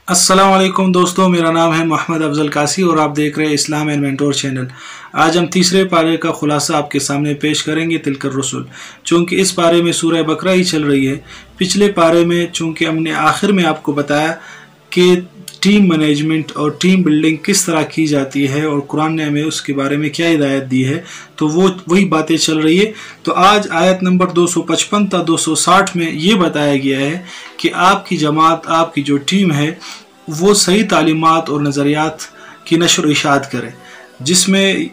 अस्सलाम वालेकुम दोस्तों, मेरा नाम है मोहम्मद अफजल कासी और आप देख रहे हैं इस्लाम एंड मेंटोर चैनल। आज हम तीसरे पारे का खुलासा आपके सामने पेश करेंगे तिलकर रसूल। चूँकि इस पारे में सूरह बकरा ही चल रही है, पिछले पारे में चूँकि हमने आखिर में आपको बताया कि टीम मैनेजमेंट और टीम बिल्डिंग किस तरह की जाती है और कुरान ने हमें उसके बारे में क्या हिदायत दी है, तो वही बातें चल रही है। तो आज आयत नंबर 255 था 260 में ये बताया गया है कि आपकी जमात, आपकी जो टीम है वो सही तालीमात और नज़रियात की नशर इशात करे, जिसमें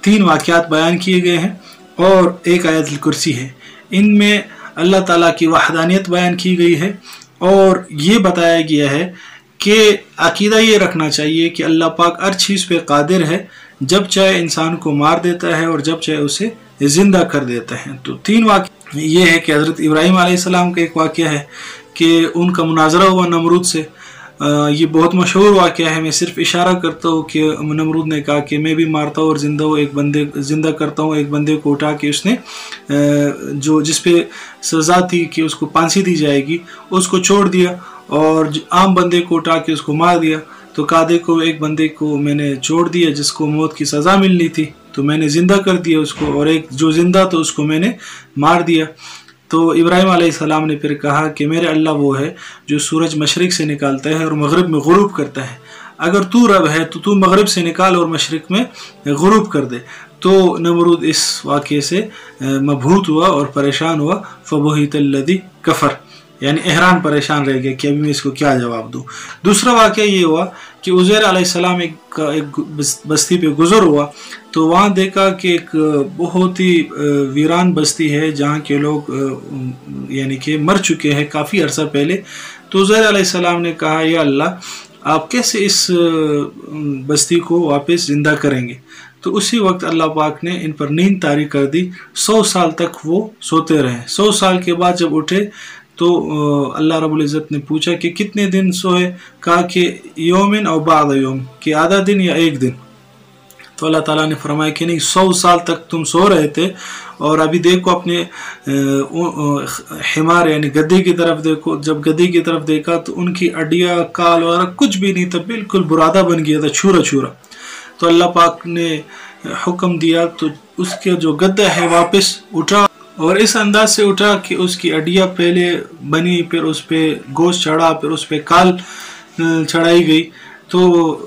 तीन वाक़यात बयान किए गए हैं और एक आयत कुर्सी है। इनमें अल्लाह ताला की वहदानियत बयान की गई है और ये बताया गया है कि अकीदा ये रखना चाहिए कि अल्लाह पाक हर चीज़ पे कादिर है, जब चाहे इंसान को मार देता है और जब चाहे उसे ज़िंदा कर देता है। तो तीन वाक़या ये है कि हज़रत इब्राहीम अलैहिस्सलाम का एक वाक़या है कि उनका मुनाजरा हुआ नमरूद से। ये बहुत मशहूर वाक़या है। मैं सिर्फ इशारा करता हूँ कि नमरूद ने कहा कि मैं भी मारता हूँ और ज़िंदा करता हूँ एक बंदे को उठा के, उसने जो जिस पे सज़ा थी कि उसको फांसी दी जाएगी उसको छोड़ दिया और आम बंदे को उठा के उसको मार दिया। तो कहा देखो, एक बंदे को मैंने छोड़ दिया जिसको मौत की सज़ा मिलनी थी, तो मैंने ज़िंदा कर दिया उसको, और एक जो ज़िंदा तो उसको मैंने मार दिया। तो इब्राहीम अलैहिस्सलाम ने फिर कहा कि मेरे अल्लाह वो है जो सूरज मशरिक से निकालता है और मगरिब में गुरूब करता है। अगर तू रब है तो तू मगरिब से निकाल और मशरिक में गुरूब कर दे। तो नमरूद इस वाक़े से मबहूत हुआ और परेशान हुआ। फ़बुहितल्लज़ी कफ़र, यानी एहरान परेशान रह गया कि अभी मैं इसको क्या जवाब दूँ। दूसरा वाक़या ये हुआ कि उज़ैर अलैहिस्सलाम एक बस्ती पे गुज़र हुआ, तो वहाँ देखा कि एक बहुत ही वीरान बस्ती है जहाँ के लोग यानी कि मर चुके हैं काफ़ी अरसा पहले। तो उज़ैर अलैहिस्सलाम ने कहा, या अल्लाह, आप कैसे इस बस्ती को वापस ज़िंदा करेंगे? तो उसी वक्त अल्लाह पाक ने इन पर नींद तारी कर दी। 100 साल तक वो सोते रहे। 100 साल के बाद जब उठे तो अल्लाह रब्बुल इज़्ज़त ने पूछा कि कितने दिन सोए? कहा कि यौमिन और बाद यौम, कि आधा दिन या एक दिन। तो अल्लाह ताला ने फरमाया कि नहीं, 100 साल तक तुम सो रहे थे और अभी देखो अपने हिमार यानी गद्दी की तरफ देखो। जब गद्दी की तरफ देखा तो उनकी अड्डियाँ, काल वगैरह कुछ भी नहीं था, बिल्कुल बुरादा बन गया था, छूरा छूरा। तो अल्लाह पाक ने हुक्म दिया तो उसके जो गद्दा है वापस उठा, और इस अंदाज से उठा कि उसकी अड्डियाँ पहले बनी, फिर उस पर गोश्त चढ़ा, फिर उस पर काल चढ़ाई गई। तो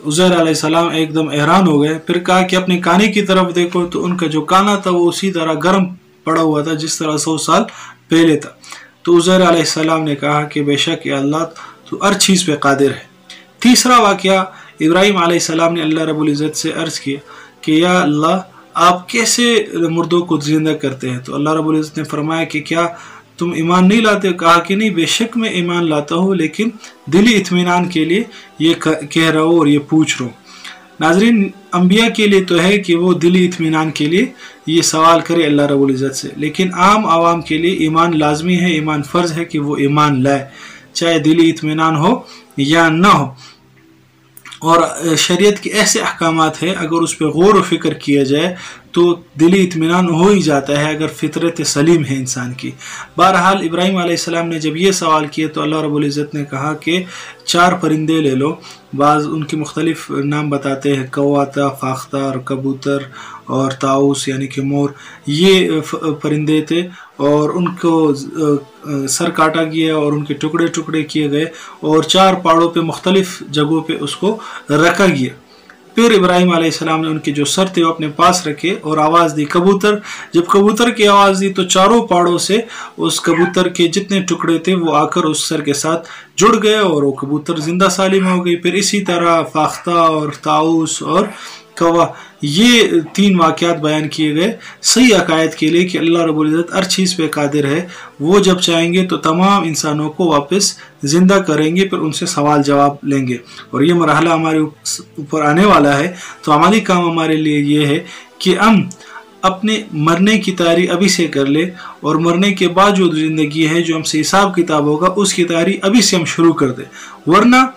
उज़ैर अलैहिस्सलाम एकदम हैरान हो गए। फिर कहा कि अपने काने की तरफ देखो, तो उनका जो काना था वो उसी तरह गर्म पड़ा हुआ था जिस तरह 100 साल पहले था। तो उज़ैर अलैहिस्सलाम ने कहा कि बेशक या अल्लाह तो हर चीज़ पे कादिर है। तीसरा वाक़या, इब्राहीम अलैहिस्सलाम ने अल्लाह रब्बुल इज़्ज़त से अर्ज़ किया कि या अल्लाह, आप कैसे मुर्दों को जिंदा करते हैं? तो अल्लाह रब्बुल इज़्ज़त ने फरमाया कि क्या तुम ईमान नहीं लाते? कहा कि नहीं, बेशक मैं ईमान लाता हूँ, लेकिन दिली इत्मीनान के लिए ये कह रहा हूँ और ये पूछ रहा हूँ। नाज़रीन, अंबिया के लिए तो है कि वो दिली इत्मीनान के लिए ये सवाल करे अल्लाह रब्बुल इज़्ज़त से, लेकिन आम आवाम के लिए ईमान लाजमी है, ईमान फ़र्ज़ है कि वो ईमान लाए, चाहे दिली इत्मीनान हो या ना हो। और शरीयत के ऐसे अहकामात है, अगर उस पर गौर व फिक्र किया जाए तो दिली इत्मीनान हो ही जाता है, अगर फितरत सलीम है इंसान की। बहरहाल इब्राहीम अलैहिस्सलाम ने जब ये सवाल किया तो अल्लाह रब्बुल इज़्ज़त ने कहा कि 4 परिंदे ले लो। बाज़ उनके मुख्तलिफ नाम बताते हैं, कौवा था, फाख्ता और कबूतर और ताऊस यानी कि मोर, ये परिंदे थे, और उनको सर काटा गया और उनके टुकड़े टुकड़े किए गए और 4 पहाड़ों पे मुख्तलिफ जगहों पे उसको रखा गया। फिर इब्राहीम अलैहिस्सलाम ने उनके जो सर थे वो अपने पास रखे और आवाज़ दी कबूतर। जब कबूतर की आवाज़ दी तो चारों पहाड़ों से उस कबूतर के जितने टुकड़े थे वो आकर उस सर के साथ जुड़ गए और वो कबूतर जिंदा सालिम हो गई। फिर इसी तरह फाख्ता और ताऊस और कौवा, ये 3 वाक़यात बयान किए गए सही अकायद के लिए कि अल्लाह रब्बुल इज़्ज़त हर चीज़ पे कादिर है। वो जब चाहेंगे तो तमाम इंसानों को वापस ज़िंदा करेंगे, फिर उनसे सवाल जवाब लेंगे। और ये मरहला हमारे ऊपर आने वाला है। तो अमली काम हमारे लिए ये है कि हम अपने मरने की तैयारी अभी से कर ले, और मरने के बाद जो ज़िंदगी है, जो हमसे हिसाब किताब होगा, उसकी तैयारी अभी से हम शुरू कर दें। वरना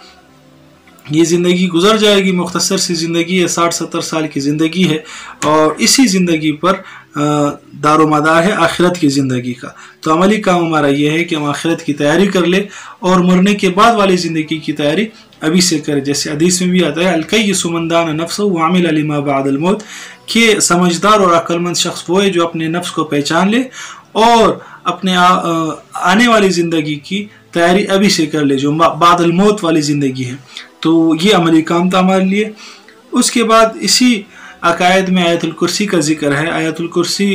ये ज़िंदगी गुजर जाएगी, मुख्तसर सी ज़िंदगी है, 60-70 साल की ज़िंदगी है, और इसी ज़िंदगी पर दारोमदार है आखिरत की ज़िंदगी का। तो अमली काम हमारा ये है कि हम आखिरत की तैयारी कर ले और मरने के बाद वाली ज़िंदगी की तैयारी अभी से करें। जैसे हदीस में भी आता है, अलकय्यिसु मन दाना नफ्सहु व अमिला लिमा बअदल मौत, कि समझदार और अक्लमंद शख्स वो है जो अपने नफ्स को पहचान ले और अपने आने वाली ज़िंदगी की तैयारी अभी से कर ले, जो बादल मौत वाली ज़िंदगी है। तो ये अमली काम था हमारे लिए। उसके बाद इसी अकायद में आयतुल कुर्सी का जिक्र है। आयतुल कुर्सी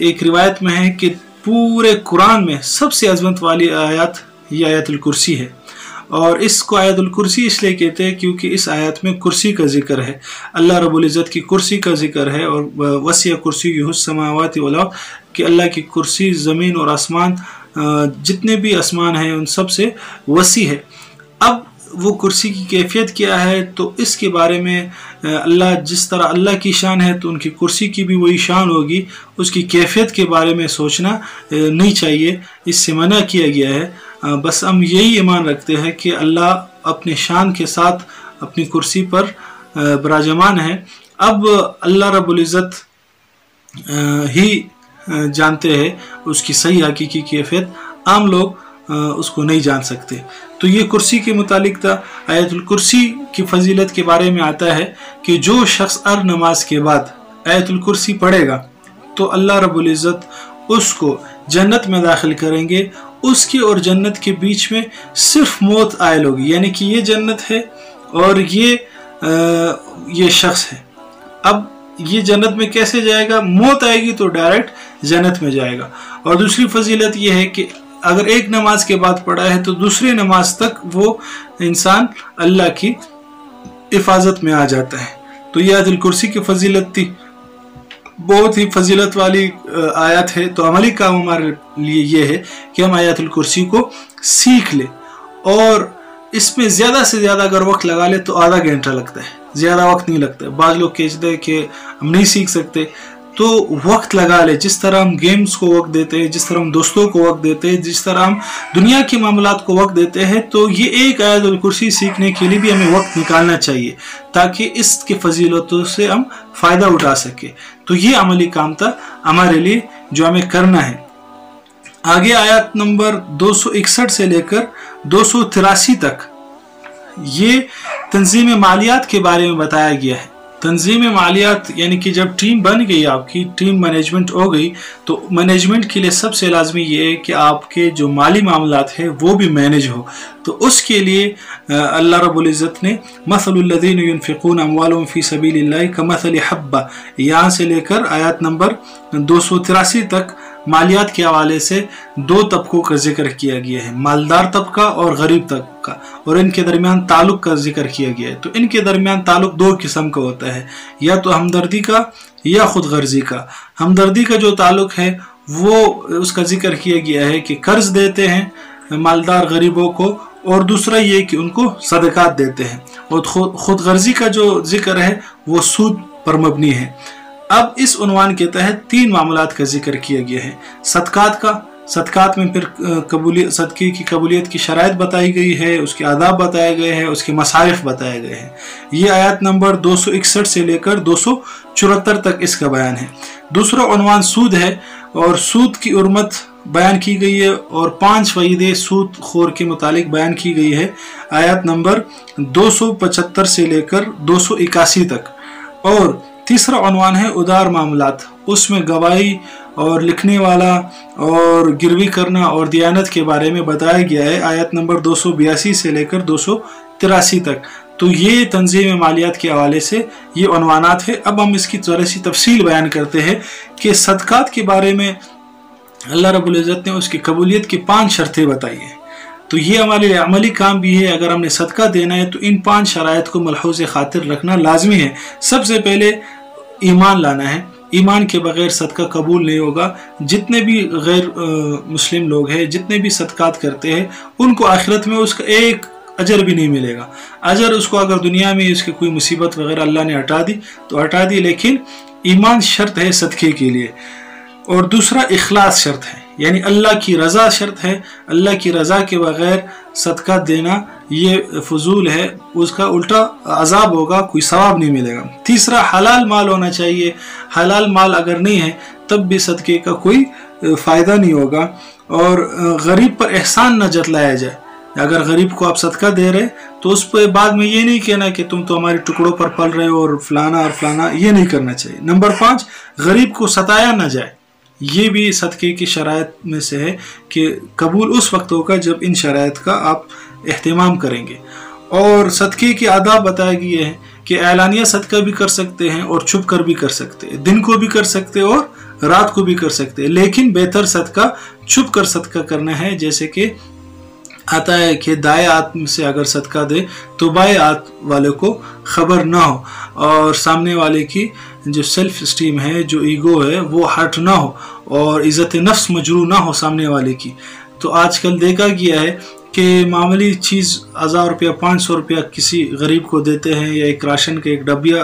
एक रिवायत में है कि पूरे कुरान में सबसे अजमत वाली आयत ये आयतुल कुर्सी है, और इसको आयतुल कुर्सी इसलिए कहते हैं क्योंकि इस आयत में कुर्सी का जिक्र है, अल्लाह रब्बुल इज़्ज़त की कुर्सी का जिक्र है। और वसिअ कुर्सियुहुस समावाति वल अर्द, कि अल्लाह की कुर्सी ज़मीन और आसमान, जितने भी आसमान हैं उन सब से वसी है। अब वो कुर्सी की कैफियत क्या है, तो इसके बारे में अल्लाह, जिस तरह अल्लाह की शान है तो उनकी कुर्सी की भी वही शान होगी। उसकी कैफियत के बारे में सोचना नहीं चाहिए, इससे मना किया गया है। बस हम यही ईमान रखते हैं कि अल्लाह अपने शान के साथ अपनी कुर्सी पर विराजमान है। अब अल्लाह रब्बुल इज़्ज़त ही जानते हैं उसकी सही हकीकी कैफियत, आम लोग उसको नहीं जान सकते। तो ये कुर्सी के मुतालिक था। आयतुल कुर्सी की फजीलत के बारे में आता है कि जो शख्स हर नमाज के बाद आयतुल कुर्सी पढ़ेगा तो अल्लाह रब्बुल इज़्ज़त उसको जन्नत में दाखिल करेंगे। उसकी और जन्नत के बीच में सिर्फ मौत आयल होगी, यानी कि ये जन्नत है और ये शख्स है। अब ये जन्नत में कैसे जाएगा? मौत आएगी तो डायरेक्ट जन्नत में जाएगा। और दूसरी फजीलत ये है कि अगर एक नमाज के बाद पढ़ा है तो दूसरी नमाज तक वो इंसान अल्लाह की हिफाजत में आ जाता है। तो ये आयतुल कुर्सी की फजीलत थी, बहुत ही फजीलत वाली आयत है। तो अमली काम हमारे लिए ये है कि हम आयतुल कुर्सी को सीख ले, और इसमें ज़्यादा से ज़्यादा अगर वक्त लगा ले तो आधा घंटा लगता है, ज़्यादा वक्त नहीं लगता है। बाज़ लोग कहते हैं कि हम नहीं सीख सकते, तो वक्त लगा ले। जिस तरह हम गेम्स को वक्त देते हैं, जिस तरह हम दोस्तों को वक्त देते हैं, जिस तरह हम दुनिया के मामलात को वक्त देते हैं, तो ये एक आयतुल कुर्सी सीखने के लिए भी हमें वक्त निकालना चाहिए ताकि इसकी फजीलतों से हम फ़ायदा उठा सके। तो ये अमली काम था हमारे लिए जो हमें करना है। आगे आयत नंबर 261 से लेकर 283 तक ये तंजीम मालियात के बारे में बताया गया है। तंजीम मालियात यानी कि जब टीम बन गई, आपकी टीम मैनेजमेंट हो गई, तो मैनेजमेंट के लिए सबसे लाजमी ये है कि आपके जो माली मामलात है वो भी मैनेज हो। तो उसके लिए अल्लाह रब्बुल इज़्ज़त ने मसलुल्लज़ीना युनफ़िक़ून अम्वालहुम फ़ी सबीलिल्लाहि कमसलि हब्बा, यहाँ से लेकर आयत नंबर 283 तक मालियात के हवाले से दो तबकों का जिक्र किया गया है, मालदार तबका और गरीब तबका, और इनके दरमियान ताल्लुक का जिक्र किया गया है। तो इनके दरमियान ताल्लुक दो किस्म का होता है, या तो हमदर्दी का या खुद गर्जी का। हमदर्दी का जो ताल्लुक है वो उसका जिक्र किया गया है कि कर्ज देते हैं मालदार गरीबों को, और दूसरा ये कि उनको सदकात देते हैं। और खुद गर्जी का जो जिक्र है वो सूद पर मबनी है। अब इस उन्वान के तहत तीन मामलात का जिक्र किया गया है। सदकात का, सदकात में फिर सदक़े की कबूलियत की शराइत बताई गई है, उसके आदाब बताए गए हैं, उसके मसारिफ बताए गए हैं। ये आयत नंबर 261 से लेकर 274 तक इसका बयान है। दूसरा उन्वान सूद है, और सूद की उर्मत बयान की गई है, और 5 वईदे सूद खोर के मुतालिक बयान की गई है आयत नंबर 275 से लेकर 281 तक। और तीसरा उन्वान है उदार मामलात, उसमें गवाही और लिखने वाला और गिरवी करना और दियानत के बारे में बताया गया है आयत नंबर 282 से लेकर 283 तक। तो ये तंजीम मालियात के हवाले से ये उन्वानात है। अब हम इसकी थोड़ी सी तफसील बयान करते हैं कि सदकात के बारे में अल्लाह रब्बुल इज़्ज़त ने उसकी कबूलियत की 5 शर्तें बताई हैं। तो ये हमारे लिए अमली काम भी है। अगर हमने सदका देना है तो इन 5 शराइत को मलहूज़ खातिर रखना लाजमी है। सबसे पहले ईमान लाना है, ईमान के बगैर सदका कबूल नहीं होगा। जितने भी गैर मुस्लिम लोग हैं, जितने भी सदकात करते हैं, उनको आखिरत में उसका एक अजर भी नहीं मिलेगा। अजर उसको अगर दुनिया में इसकी कोई मुसीबत वगैरह अल्लाह ने हटा दी तो हटा दी, लेकिन ईमान शर्त है सदक़े के लिए। और दूसरा इखलास शर्त है, यानी अल्लाह की रज़ा शर्त है। अल्लाह की रज़ा के बगैर सदका देना ये फजूल है, उसका उल्टा अजाब होगा, कोई सवाब नहीं मिलेगा। तीसरा, हलाल माल होना चाहिए। हलाल माल अगर नहीं है तब भी सदके का कोई फ़ायदा नहीं होगा। और गरीब पर एहसान न जतलाया जाए। अगर गरीब को आप सदका दे रहे तो उस पर बाद में ये नहीं कहना कि तुम तो हमारे टुकड़ों पर पल रहे हो और फलाना, ये नहीं करना चाहिए। नंबर 5, गरीब को सताया न जाए। ये भी सदक़े की शराइत में से है कि कबूल उस वक्त होगा जब इन शराइत का आप एहतमाम करेंगे। और सदक़े की आदाब बताया गया है कि एलानिया सदका भी कर सकते हैं और छुप कर भी कर सकते हैं, दिन को भी कर सकते हैं और रात को भी कर सकते हैं। लेकिन बेहतर सदका छुप कर सदका करना है। जैसे कि आता है कि दाएं हाथ से अगर सदका दे तो बाएं हाथ वाले को खबर ना हो, और सामने वाले की जो सेल्फ स्टीम है, जो ईगो है, वो हर्ट ना हो, और इज़्ज़त नफ्स मजरू ना हो सामने वाले की। तो आजकल देखा गया है कि मामूली चीज़ 1000 रुपया 500 रुपया किसी गरीब को देते हैं, या एक राशन के एक डब्बिया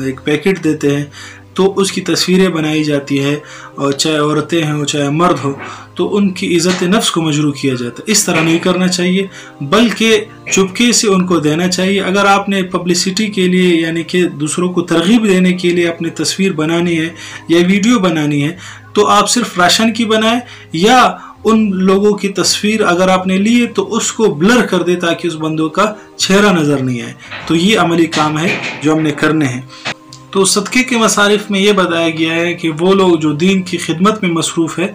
एक पैकेट देते हैं, तो उसकी तस्वीरें बनाई जाती है, और चाहे औरतें हों चाहे मर्द हो, तो उनकी इज़्ज़त नफ्स को मजरू किया जाता है। इस तरह नहीं करना चाहिए, बल्कि चुपके से उनको देना चाहिए। अगर आपने पब्लिसिटी के लिए, यानी कि दूसरों को तरगीब देने के लिए अपनी तस्वीर बनानी है या वीडियो बनानी है, तो आप सिर्फ राशन की बनाएं, या उन लोगों की तस्वीर अगर आपने ली है तो उसको ब्लर कर दे ताकि उस बंदों का चेहरा नज़र नहीं आए। तो ये अमली काम है जो हमने करने हैं। तो सदक़े के मसारिफ में ये बताया गया है कि वो लोग जो दीन की खिदमत में मसरूफ़ है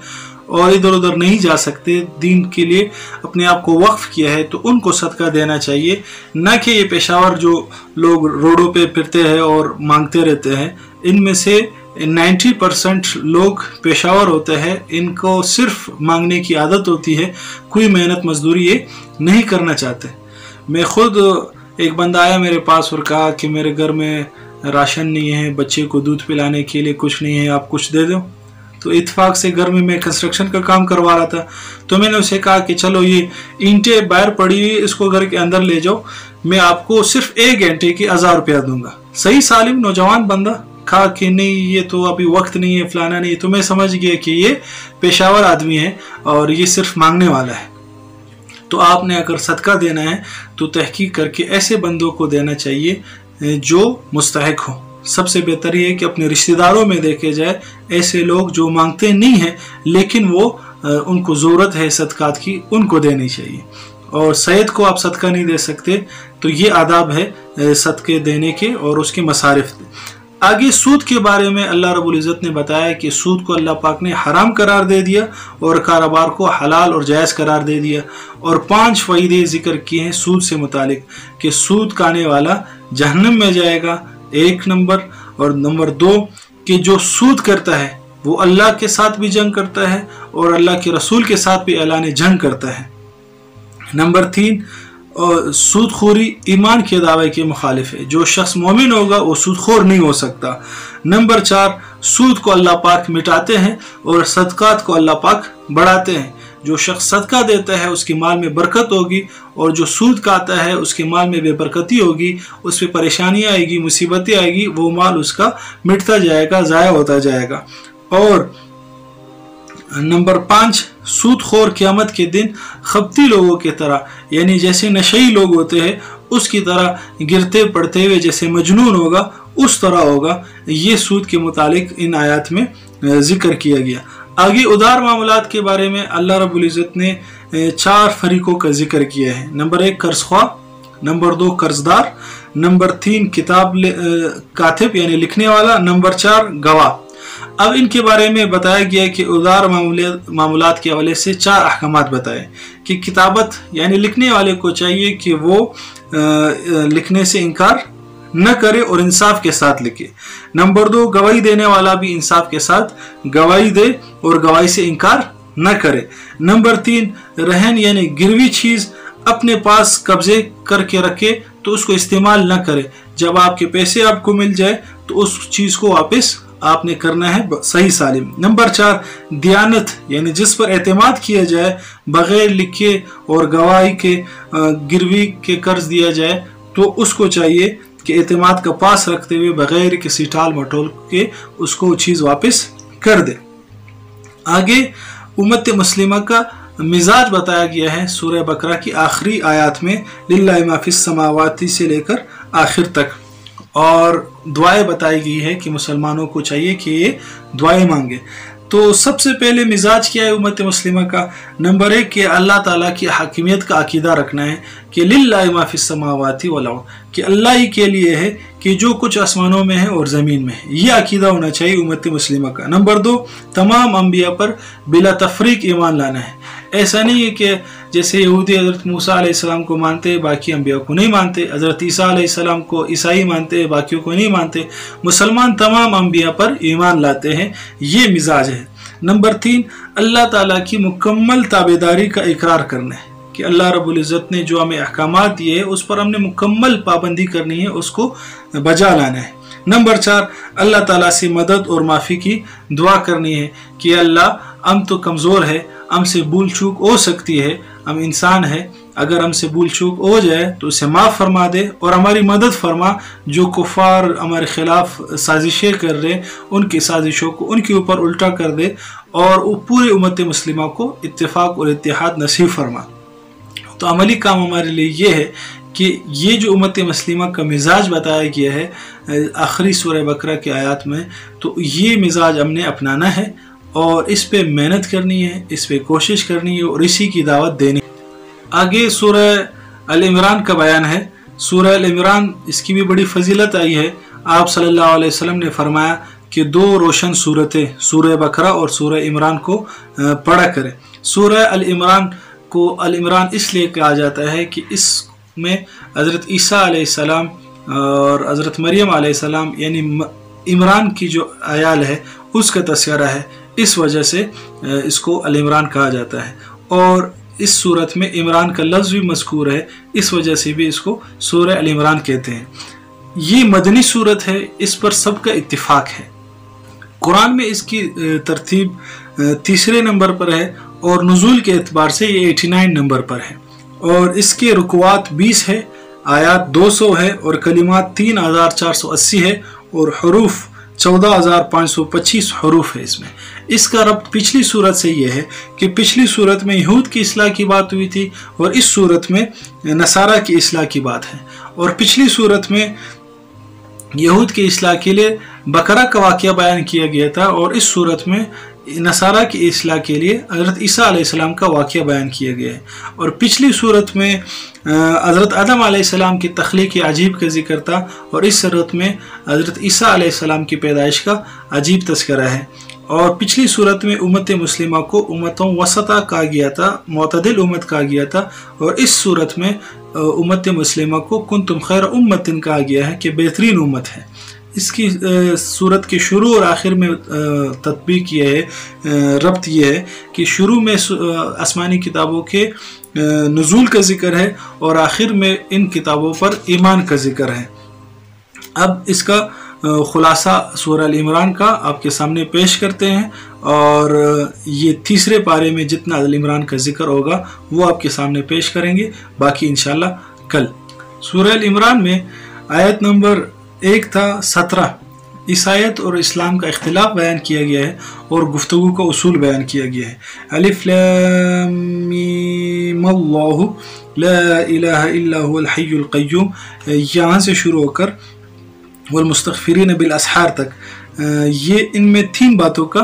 और इधर उधर नहीं जा सकते, दीन के लिए अपने आप को वक्फ किया है, तो उनको सदका देना चाहिए। न कि ये पेशावर जो लोग रोडों पे फिरते हैं और मांगते रहते हैं। इनमें से 90% लोग पेशावर होते हैं, इनको सिर्फ मांगने की आदत होती है, कोई मेहनत मजदूरी ये नहीं करना चाहते। मैं खुद, एक बंदा आया मेरे पास और कहा कि मेरे घर में राशन नहीं है, बच्चे को दूध पिलाने के लिए कुछ नहीं है, आप कुछ दे दो। तो इत्तेफाक से घर में मैं कंस्ट्रक्शन का काम करवा रहा था, तो मैंने उसे कहा कि चलो ये ईंटें बाहर पड़ी हुई, इसको घर के अंदर ले जाओ, मैं आपको सिर्फ 1 घंटे की 1000 रुपया दूंगा। सही सालिम नौजवान बंदा कहा कि नहीं, ये तो अभी वक्त नहीं है, फलाना नहीं। तो मैं समझ गया कि ये पेशावर आदमी है और ये सिर्फ मांगने वाला है। तो आपने अगर सदका देना है तो तहकीक करके ऐसे बंदों को देना चाहिए जो मुस्तहिक हो। सबसे बेहतर ये है कि अपने रिश्तेदारों में देखे जाए ऐसे लोग जो मांगते नहीं हैं लेकिन वो उनको ज़रूरत है सदकात की, उनको देनी चाहिए। और सैयद को आप सदका नहीं दे सकते, तो ये आदाब है सदके देने के और उसके मसारिफ। आगे सूद के बारे में अल्लाह रब्बुल इज़्ज़त ने बताया कि सूद को अल्लाह पाक ने हराम करार दे दिया और कारोबार को हलाल और जायज़ करार दे दिया। और 5 फ़ायदे ज़िक्र किए हैं सूद से मुतालिक कि सूद खाने वाला जहन्नम में जाएगा, 1 नंबर। और नंबर 2 कि जो सूद करता है वो अल्लाह के साथ भी जंग करता है और अल्लाह के रसूल के साथ भी ऐलान जंग करता है। नंबर 3 सूदखोरी ईमान के दावे के मुखालिफ है, जो शख्स मोमिन होगा वो सूदखोर नहीं हो सकता। नंबर 4 सूद को अल्लाह पाक मिटाते हैं और सदकात को अल्लाह पाक बढ़ाते हैं। जो शख्स सदका देता है उसके माल में बरकत होगी, और जो सूद खाता है उसके माल में बेबरकती होगी, उस पर परेशानियाँ आएगी, मुसीबतें आएगी, वो माल उसका मिटता जाएगा, ज़ाया होता जाएगा। और नंबर 5 सूदखोर क़यामत के दिन खबती लोगों की तरह, यानी जैसे नशई लोग होते हैं उसकी तरह गिरते पड़ते हुए जैसे मजनून होगा, उस तरह होगा। ये सूद के मुतालिक इन आयत में जिक्र किया गया। आगे उदार मामलात के बारे में अल्लाह रब्बुल इज़्ज़त ने 4 फरीकों का जिक्र किया है। नंबर 1 कर्ज़ख्वाह, नंबर 2 कर्जदार, नंबर 3 किताब कातिब यानी लिखने वाला, नंबर 4 गवाह। अब इनके बारे में बताया गया कि उदार मामलात के हवाले से 4 अहकामात बताए कि किताबत यानी लिखने वाले को चाहिए कि वो लिखने से इनकार न करे और इंसाफ के साथ लिखे। नंबर 2 गवाही देने वाला भी इंसाफ के साथ गवाही दे और गवाही से इनकार न करे। नंबर 3 रहन यानी गिरवी चीज़ अपने पास कब्जे करके रखे तो उसको इस्तेमाल न करे, जब आपके पैसे आपको मिल जाए तो उस चीज़ को वापस आपने करना है सही सालिम। नंबर 4 दियानत यानी जिस पर एतमाद किया जाए, बगैर लिखे और गवाही के गिरवी के कर्ज दिया जाए तो उसको चाहिए कि एतमाद का पास रखते हुए बगैर किसी टाल मटोल के उसको चीज़ वापस कर दे। आगे उम्मत मुस्लिमा का मिजाज बताया गया है सूरह बकरा की आखिरी आयत में, लिल्लाहि मा फिस समावाति से लेकर आखिर तक, और दुआएं बताई गई है कि मुसलमानों को चाहिए कि ये दुआएं मांगे। तो सबसे पहले मिजाज क्या है उम्मत मुस्लिमा का? नंबर 1 कि अल्लाह ताला की हाकिमियत का अकीदा रखना है कि लिल्लाहि मा फिस समावाति वल अर्द, कि अल्लाह ही के लिए है कि जो कुछ आसमानों में है और ज़मीन में है। ये अकीदा होना चाहिए उम्मत मुस्लिमा का। नंबर 2, तमाम अंबिया पर बिला तफरीक ईमान लाना है। ऐसा नहीं है कि जैसे यहूदी हज़रत मूसा अलैहिस्सलाम को मानते हैं, बाकी अंबिया को नहीं मानते, हज़रत ईसा अलैहिस्सलाम को ईसाई मानते हैं, बाकियों को नहीं मानते। मुसलमान तमाम अंबिया पर ईमान लाते हैं, ये मिजाज है। नंबर 3, अल्लाह ताला की मुकम्मल ताबेदारी का इकरार करना है कि अल्लाह रब्बुल इज़्ज़त ने जो हमें अहकामात दिए हैं उस पर हमने मुकम्मल पाबंदी करनी है, उसको बजा लाना है। नंबर 4, अल्लाह ताला से मदद और माफ़ी की दुआ करनी है कि अल्लाह हम तो कमज़ोर है, हमसे भूल चूक हो सकती है, हम इंसान है, अगर हमसे भूल चूक हो जाए तो उसे माफ़ फरमा दे और हमारी मदद फरमा। जो कुफार हमारे ख़िलाफ़ साजिशें कर रहे उनकी साजिशों को उनके ऊपर उल्टा कर दे और पूरे उम्मत मुस्लिमा को इत्तेफाक और इत्तेहाद नसीब फरमा। तो अमली काम हमारे लिए ये है कि ये जो उम्मत मुस्लिमा का मिजाज बताया गया है आखिरी सूरह बकरा की आयत में, तो ये मिजाज हमने अपनाना है और इस पे मेहनत करनी है, इस पे कोशिश करनी है और इसी की दावत देनी है। आगे सूरह अल इमरान का बयान है। सूरह अल इमरान, इसकी भी बड़ी फजीलत आई है। आप सल्लल्लाहु अलैहि वसल्लम ने फरमाया कि 2 रोशन सूरतें सूरह बकरा और सूरह इमरान को पढ़ा करें। सूरह अल इमरान को अल इमरान इसलिए कहा जाता है कि इसमें हज़रत ईसा अलैहिस्सलाम और हज़रत मरियम अलैहिस्सलाम यानी इमरान की जो आयाल है उसका तस्करा है, इस वजह से इसको अल इमरान कहा जाता है। और इस सूरत में इमरान का लफ्ज़ भी मज़कूर है, इस वजह से भी इसको सूरह अल इमरान कहते हैं। ये मदनी सूरत है, इस पर सबका इत्तिफाक है। कुरान में इसकी तरतीब 3रे नंबर पर है और नुज़ूल के एतबार से ये 89 नंबर पर है और इसके रुकवात 20 है, आयात 200 है और कलिमात 3480 है और हरूफ 14525 हरूफ है इसमें। इसका रब्त पिछली सूरत से ये है कि पिछली सूरत में यहूद की इस्लाह की बात हुई थी और इस सूरत में नसारा की इस्लाह की बात है। और पिछली सूरत में यहूद की इस्लाह के लिए बकरा का वाक़या बयान किया गया था और इस सूरत में नसारा की इस्लाह के लिए हज़रत ईसा अलैहिस्सलाम का वाक़या बयान किया गया है। और पिछली सूरत में हज़रत आदम अलैहिस्सलाम की तख्लीक़ अजीब का जिक्र था और इस सूरत में हज़रत ईसा अलैहिस्सलाम की पैदाइश का अजीब तस्करा है। और पिछली सूरत में उम्मत मुस्लिमा को उम्मतों वसता कहा गया था, मुतदिल उम्मत कहा गया था और इस सूरत में उम्मत मुस्लिमा को कुंतुम खैर उम्मतिन कहा गया है कि बेहतरीन उम्मत है। इसकी सूरत के शुरू और आखिर में तत्बीक ये है, रब्त ये है कि शुरू में आसमानी किताबों के नुज़ूल का जिक्र है और आखिर में इन किताबों पर ईमान का जिक्र है। अब इसका खुलासा सूरह अल इमरान का आपके सामने पेश करते हैं और ये 3रे पारे में जितना अल इमरान का जिक्र होगा वो आपके सामने पेश करेंगे, बाकी इंशाल्लाह कल। सूरह अल इमरान में आयत नंबर 1 था 17, इस आयत और इस्लाम का इख्तिलाफ बयान किया गया है और गुफ्तगू का उसूल बयान किया गया है। अलिफ लाम मीम अल्लाहु ला इलाहा इल्ला हुवल हय्युल क़य्यूम, यहाँ से शुरू होकर वल मुस्तग़फ़िरीन बिल अस्हार तक, ये इनमें 3 बातों का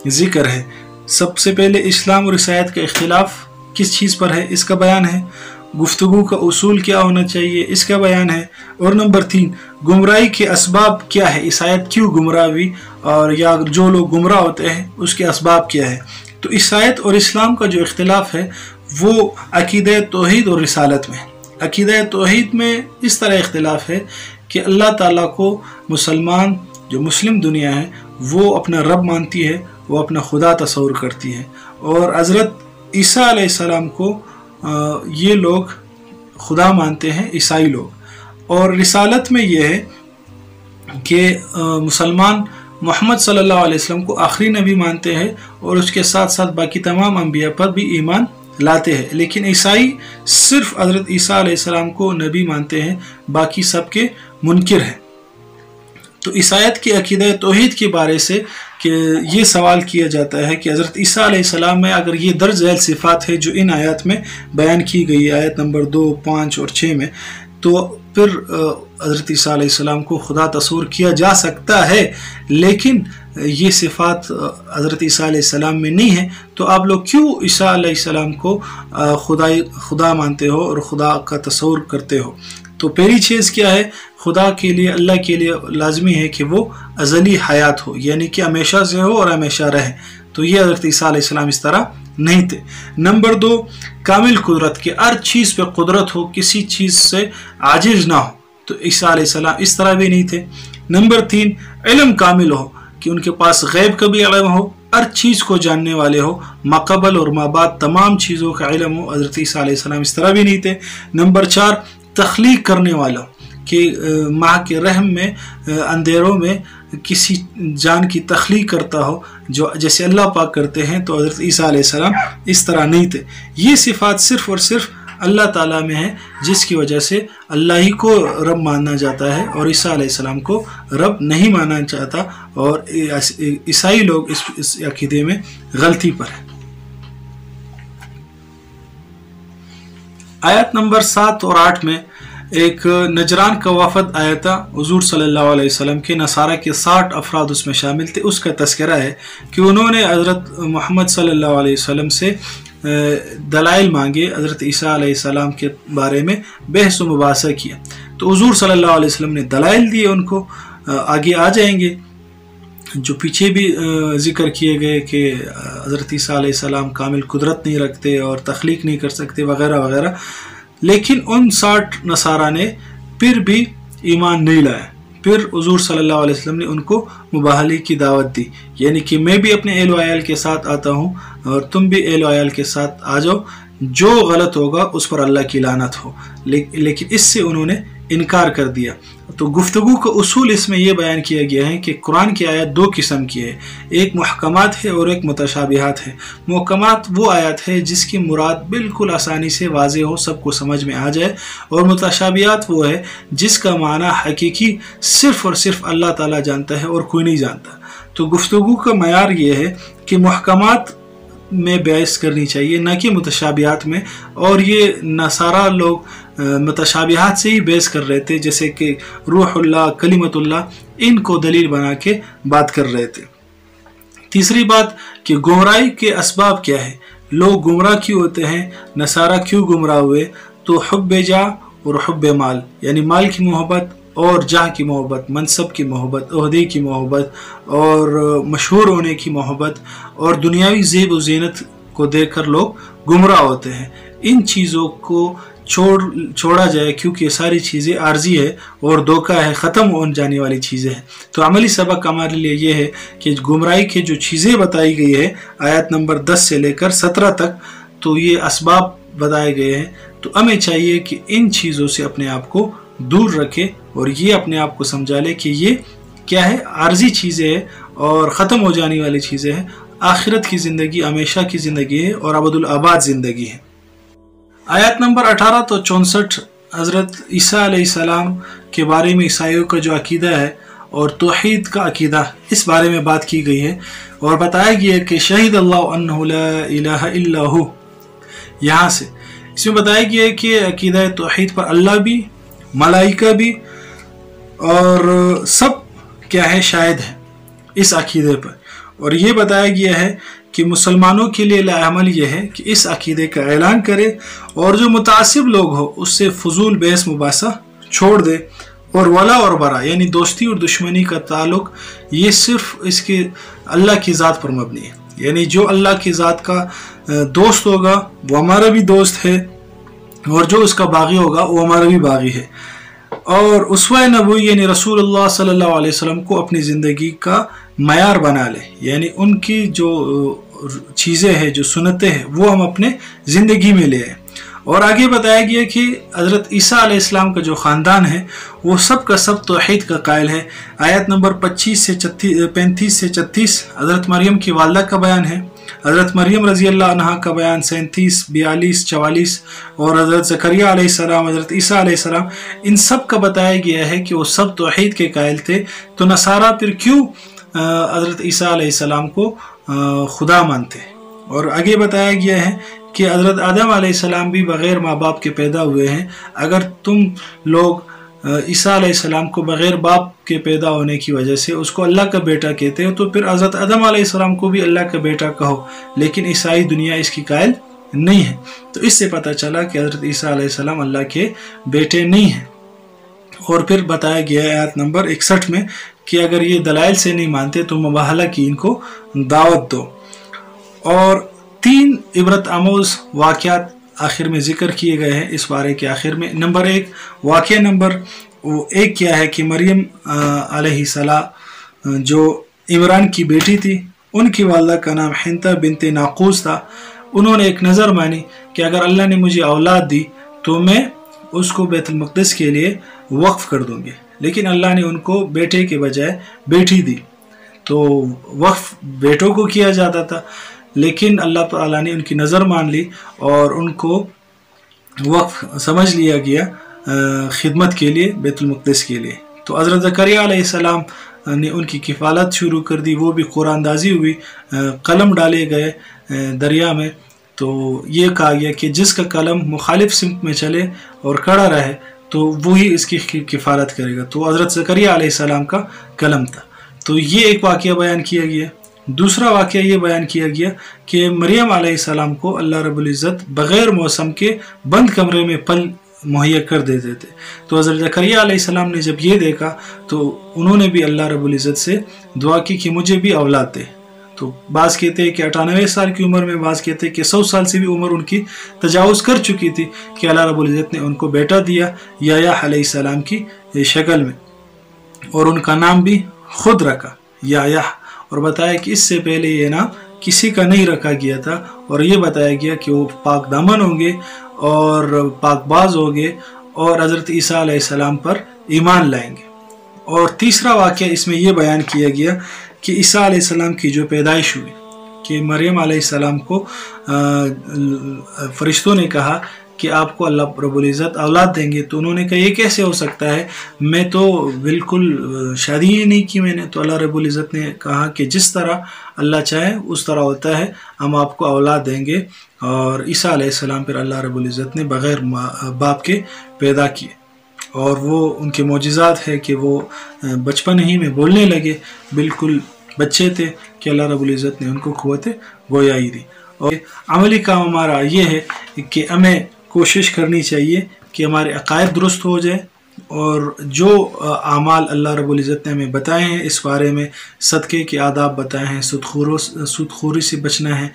जिक्र है। सबसे पहले इस्लाम और इस आयत का इख्तिलाफ किस चीज़ पर है इसका बयान है, गुफ्तगू का उसूल क्या होना चाहिए इसका बयान है, और नंबर 3 गुमराही के असबाब क्या है, इस आयत क्यों गुमराह हुई और या जो लोग गुमराह होते हैं उसके असबाब क्या है। तो इस आयत और इस्लाम का जो इख्तिलाफ है वो अक़ीदा तौहीद और रिसालत में। अक़ीदा तौहीद में इस तरह इख्तिलाफ है कि अल्लाह ताला को मुसलमान जो मुस्लिम दुनिया है वो अपना रब मानती है, वो अपना खुदा तस्वुर करती है और हज़रत ईसा अलैहिस्सलाम को ये लोग खुदा मानते हैं ईसाई लोग। और रिसालत में ये है कि मुसलमान मोहम्मद सल्लल्लाहु अलैहि वसल्लम को आखिरी नबी मानते हैं और उसके साथ साथ बाकी तमाम अंबिया पर भी ईमान लाते हैं, लेकिन ईसाई सिर्फ हज़रत ईसा अलैहिस्सलाम को नबी मानते हैं, बाकी सब के मुनकिर हैं। تو اس آیت کی عقیدہ توحید کے بارے سے کہ یہ سوال کیا جاتا ہے کہ حضرت عیسیٰ علیہ السلام میں اگر یہ درج ذیل صفات ہے جو ان آیات میں بیان کی گئی ہے، آیت نمبر 2، 5 اور 6 میں، تو پھر حضرت عیسیٰ علیہ السلام کو خدا تصور کیا جا سکتا ہے، لیکن یہ صفات حضرت عیسیٰ علیہ السلام میں نہیں ہے، تو آپ لوگ کیوں عیسیٰ علیہ السلام کو خدا مانتے ہو اور خدا کا تصور کرتے ہو؟ تو پہلی چیز کیا ہے، خدا کے لیے، اللہ کے لیے لازمی ہے کہ وہ ازلی حیات ہو، یعنی کہ ہمیشہ سے ہو اور ہمیشہ رہے، تو یہ حضرت عیسیٰ علیہ السلام اس طرح نہیں تھے۔ نمبر 2، کامل قدرت، کہ ہر چیز پہ قدرت ہو، کسی چیز سے عاجز نہ ہو، تو عیسیٰ علیہ السلام اس طرح بھی نہیں تھے۔ نمبر 3، علم کامل ہو، کہ ان کے پاس غیب کا بھی علم ہو، ہر چیز کو جاننے والے ہو، ماقبل اور مابعد تمام چیزوں کا علم ہو، حضرت عیسیٰ علیہ السلام اس طرح بھی نہیں تھے۔ نمبر 4، تخلیق کرنے والا، کہ ماں کے رحم میں اندھیروں میں کسی جان کی تخلیق کرتا ہو جو جیسے اللہ پاک کرتے ہیں، تو حضرت عیسیٰ علیہ السلام اس طرح نہیں تھے۔ یہ صفات صرف اور صرف اللہ تعالیٰ میں ہے، جس کی وجہ سے اللہ ہی کو رب ماننا جاتا ہے اور عیسیٰ علیہ السلام کو رب نہیں ماننا چاہتا، اور عیسائی لوگ اس عقیدے میں غلطی پر ہیں۔ آیت نمبر 7 اور 8 میں ایک نجران کا وفد آیا تھا، حضور صلی اللہ علیہ وسلم کے، نصارہ کے 60 افراد اس میں شامل تھے۔ اس کا تذکرہ ہے کہ انہوں نے حضرت محمد صلی اللہ علیہ وسلم سے دلائل مانگے، حضرت عیسیٰ علیہ السلام کے بارے میں بحث و مباحثہ کیا، تو حضور صلی اللہ علیہ وسلم نے دلائل دیے ان کو۔ آگے آ جائیں گے جو پیچھے بھی ذکر کیے گئے کہ حضرت عیسیٰ علیہ السلام کامل قدرت نہیں رکھتے اور تخلیق نہیں کر سکتے وغیرہ وغیرہ، لیکن ان 60 نصارہ نے پھر بھی ایمان نہیں لایا۔ پھر حضور صلی اللہ علیہ وسلم نے ان کو مباہلی کی دعوت دی، یعنی کہ میں بھی اپنے اہل و عیال کے ساتھ آتا ہوں اور تم بھی اہل و عیال کے ساتھ آ جاؤ، جو غلط ہوگا اس پر اللہ کی لعنت ہو، لیکن اس سے انہوں نے انکار کر دیا۔ تو گفتگو کا اصول اس میں یہ بیان کیا گیا ہے کہ قرآن کی آیات 2 قسم کی ہے، ایک محکمات ہے اور ایک متشابہات ہے۔ محکمات وہ آیات ہے جس کی مراد بالکل آسانی سے واضح ہو، سب کو سمجھ میں آ جائے، اور متشابہات وہ ہے جس کا معنی حقیقی صرف اور صرف اللہ تعالیٰ جانتا ہے اور کوئی نہیں جانتا۔ تو گفتگو کا معیار یہ ہے کہ محکمات میں بحث کرنی چاہیے، نہ کہ متشابہات میں، اور یہ نصارہ لوگ متشابہات سے ہی بحث کر رہے تھے، جیسے کہ روح اللہ، کلمت اللہ، ان کو دلیل بنا کے بات کر رہے تھے۔ تیسری بات کہ گمراہی کے اسباب کیا ہے، لوگ گمراہ کیوں ہوتے ہیں، نصارہ کیوں گمراہ ہوئے، تو حب جاہ اور حب مال، یعنی مال کی محبت اور جاہ کی محبت، منصب کی محبت، عہدے کی محبت اور مشہور ہونے کی محبت اور دنیاوی زیب و زینت کو دیکھ کر لوگ گمراہ ہوتے ہیں۔ ان چیزوں کو چھوڑا جائے، کیونکہ یہ ساری چیزیں عارضی ہے اور دھوکہ ہے، ختم ہو جانے والی چیزیں ہیں۔ تو عملی سبق ہمارے لیے یہ ہے کہ گمراہی کی جو چیزیں بتائی گئی ہے آیت نمبر 10 سے لے کر 17 تک، تو یہ اسباب بتائے گئے ہیں، تو ہمیں چاہیے کہ ان چیزوں سے اپنے آپ کو دور رکھے اور یہ اپنے آپ کو سمجھا لے کہ یہ کیا ہے، عارضی چیزیں ہیں اور ختم ہو جانے والی چیزیں ہیں۔ آخرت کی زندگی ہمیشہ کی زندگی ہے اور ابد الآباد زندگی ہے۔ آیت نمبر 18 تو 64 حضرت عیسیٰ علیہ السلام کے بارے میں عیسائیوں کا جو عقیدہ ہے اور توحید کا عقیدہ، اس بارے میں بات کی گئی ہے اور بتایا گیا ہے کہ شہید اللہ انہ لا الہ الا ہو۔ یہاں سے اس میں بتایا گیا ہے کہ عقیدہ توحید پر اللہ بھی، ملائکہ بھی اور سب کیا ہے، شاہد ہے اس عقیدے پر، اور یہ بتایا گیا ہے کہ مسلمانوں کے لیے عمل یہ ہے کہ اس عقیدے کا اعلان کرے اور جو متعصب لوگ ہو اس سے فضول بحث مباحثہ چھوڑ دے، اور ولا اور برا یعنی دوستی اور دشمنی کا تعلق یہ صرف اس کے اللہ کی ذات پر مبنی ہے، یعنی جو اللہ کی ذات کا دوست ہوگا وہ ہمارا بھی دوست ہے، اور جو اس کا باغی ہوگا وہ ہمارا بھی باغی ہے۔ اور اسوہ نبوی یعنی رسول اللہ صلی اللہ علیہ وسلم کو اپنی زندگی کا معیار بنا لے، یعنی ان کی جو چیزیں ہیں، جو سنتیں ہیں، وہ ہم اپنے زندگی میں لے آئیں۔ اور آگے بتایا گیا کہ حضرت عیسیٰ علیہ السلام کا جو خاندان ہے وہ سب کا سب توحید کا قائل ہے۔ آیت نمبر 35 سے 36 حضرت مریم کی والدہ کا بیان ہے، حضرت مریم رضی اللہ عنہ کا بیان 37، 42، 44، اور حضرت زکریہ علیہ السلام، حضرت عیسیٰ علیہ السلام، ان سب کا بتایا گیا ہے کہ وہ سب توحید کے قائل تھے۔ تو نصارہ پھر کیوں حضرت عیسیٰ علیہ السلام کو خدا مانتے؟ اور آگے بتایا گیا ہے کہ حضرت آدم علیہ السلام بھی بغیر ماں باپ کے پیدا ہوئے ہیں۔ اگر تم لوگ عیسیٰ علیہ السلام کو بغیر باپ کے پیدا ہونے کی وجہ سے اس کو اللہ کا بیٹا کہتے ہو، تو پھر حضرت آدم علیہ السلام کو بھی اللہ کا بیٹا کہو، لیکن عیسائی دنیا اس کی قائل نہیں ہے۔ تو اس سے پتہ چلا کہ حضرت عیسیٰ علیہ السلام اللہ کے بیٹے نہیں ہیں۔ اور پھر بتایا گیا ہے آیت نمبر 61 میں کہ اگر یہ دلائل سے نہیں مانتے تو مباہلہ کی ان کو دعوت دو۔ اور 3 عبرت آموز واقعات آخر میں ذکر کیے گئے ہیں اس بارے کے آخر میں۔ نمبر 1، واقعہ نمبر 1 کیا ہے کہ مریم علیہ السلام جو عمران کی بیٹی تھی، ان کی والدہ کا نام حنتہ بنت ناقوس تھا۔ انہوں نے ایک نظر مانی کہ اگر اللہ نے مجھے اولاد دی تو میں اس کو بیت المقدس کے لیے وقف کر دوں گی، لیکن اللہ نے ان کو بیٹے کے بجائے بیٹی دی۔ تو وقف بیٹوں کو کیا جاتا تھا، لیکن اللہ تعالیٰ نے ان کی نظر مان لی اور ان کو وقف سمجھ لیا گیا خدمت کے لیے بیت المقدس کے لیے۔ تو حضرت زکریا علیہ السلام نے ان کی کفالت شروع کر دی، وہ بھی قرآن اندازی ہوئی، قلم ڈالے گئے دریا میں۔ تو یہ کہا گیا کہ جس کا قلم مخالف سمت میں چلے اور کڑا رہے تو وہی اس کی کفالت کرے گا۔ تو حضرت زکریا علیہ السلام کا قلم تھا۔ تو یہ ایک واقعہ بیان کیا گیا۔ دوسرا واقعہ یہ بیان کیا گیا کہ مریم علیہ السلام کو اللہ رب العزت بغیر موسم کے بند کمرے میں پھل مہیا کر دیتے تھے۔ تو حضرت زکریا علیہ السلام نے جب یہ دیکھا تو انہوں نے بھی اللہ رب العزت سے دعا کی کہ مجھے بھی اولاد دے۔ تو بعض کہتے ہیں کہ 98 سال کی عمر میں، بعض کہتے ہیں کہ 100 سال سے بھی عمر ان کی تجاوز کر چکی تھی کہ اللہ رب العزت نے ان کو بیٹا دیا یحییٰ علیہ السلام کی شکل میں، اور ان کا نام بھی خود رکھا یحییٰ، اور بتایا کہ اس سے پہلے یہ نام کسی کا نہیں رکھا گیا تھا، اور یہ بتایا گیا کہ وہ پاک دامن ہوں گے اور پاک باز ہوں گے اور حضرت عیسیٰ علیہ السلام پر ایمان لائیں گے۔ اور تیسرا واقعہ اس میں یہ بیان کیا گیا کہ عیسیٰ علیہ السلام کی جو پیدائش ہوئی کہ مریم علیہ السلام کو فرشتوں نے کہا کہ آپ کو اللہ رب العزت اولاد دیں گے، تو انہوں نے کہا یہ کیسے ہو سکتا ہے، میں تو بالکل شادی ہی نہیں کی میں نے۔ تو اللہ رب العزت نے کہا کہ جس طرح اللہ چاہے اس طرح ہوتا ہے، ہم آپ کو اولاد دیں گے۔ اور عیسیٰ علیہ السلام پر اللہ رب العزت نے بغیر باپ کے پیدا کیے، اور وہ ان کے معجزات ہے کہ وہ بچپن ہی میں بولنے لگے، بالکل بچے تھے کہ اللہ رب العزت نے ان کو قوت گویائی دی۔ اور عملی کام ہمارا یہ ہے کہ ہمیں کوشش کرنی چاہیے کہ ہمارے عقائد درست ہو جائے، اور جو اعمال اللہ رب العزت نے ہمیں بتائے ہیں اس بارے میں، صدقے کے آداب بتائے ہیں، سود خوری سے بچنا ہے،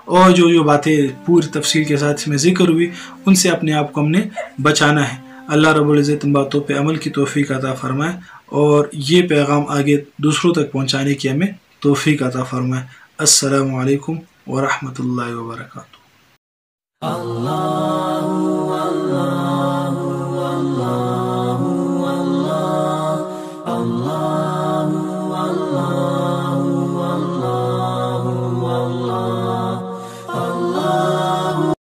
اور جو باتیں پوری تفصیل کے ساتھ اس میں ذکر ہوئی ان سے اپنے آپ کو ہم نے بچانا ہے۔ اللہ رب العزت ان باتوں پہ عمل کی توفیق عطا فرمائے، اور یہ پیغام آگے دوسروں تک پہنچانے کی ہمیں توفیق عطا فرمائے۔ السلام علیکم ورحمۃ اللہ وبرکاتہ۔